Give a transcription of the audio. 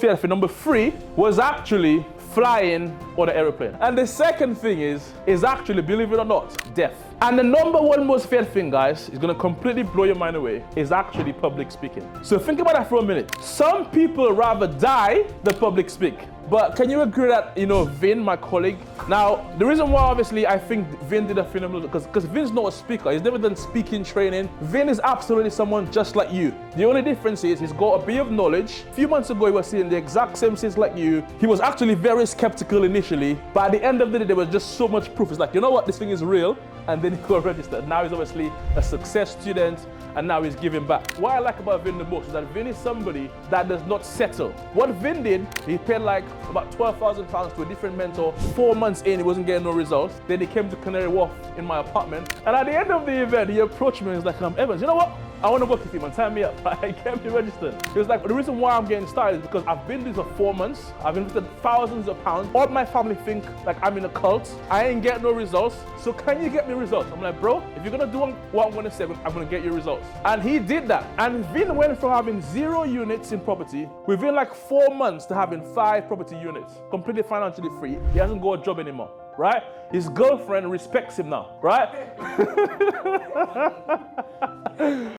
fear thing. Number 3 was actually flying on an aeroplane. And the second thing is actually, believe it or not, death. And the number 1 most feared thing, guys, is gonna completely blow your mind away, is actually public speaking. So think about that for a minute. Some people rather die than public speak. But can you agree that, Vin, my colleague, now, the reason why obviously I think Vin did a phenomenal, because Vin's not a speaker, he's never done speaking training. Vin is absolutely someone just like you. The only difference is he's got a bit of knowledge. A few months ago, he was seeing the exact same things like you. He was actually very skeptical initially, but at the end of the day, there was just so much proof. It's like, you know what, this thing is real, and then he got registered. Now he's obviously a success student, and now he's giving back. What I like about Vin the most is that Vin is somebody that does not settle. What Vin did, he paid like about £12,000 to a different mentor. 4 months in, he wasn't getting no results. Then he came to Canary Wharf in my apartment. And at the end of the event, he approached me and was like, Evans, you know what? I want to work with him and sign me up. I kept me registered. He was like, the reason why I'm getting started is because I've been doing this for 4 months. I've invested thousands of pounds. All my family think like I'm in a cult. I ain't getting no results. So can you get me results? I'm like, bro, if you're going to do what I'm going to say, I'm going to get you results. And he did that. And Vin went from having 0 units in property within like 4 months to having 5 property units, completely financially free. He hasn't got a job anymore, right? His girlfriend respects him now, right?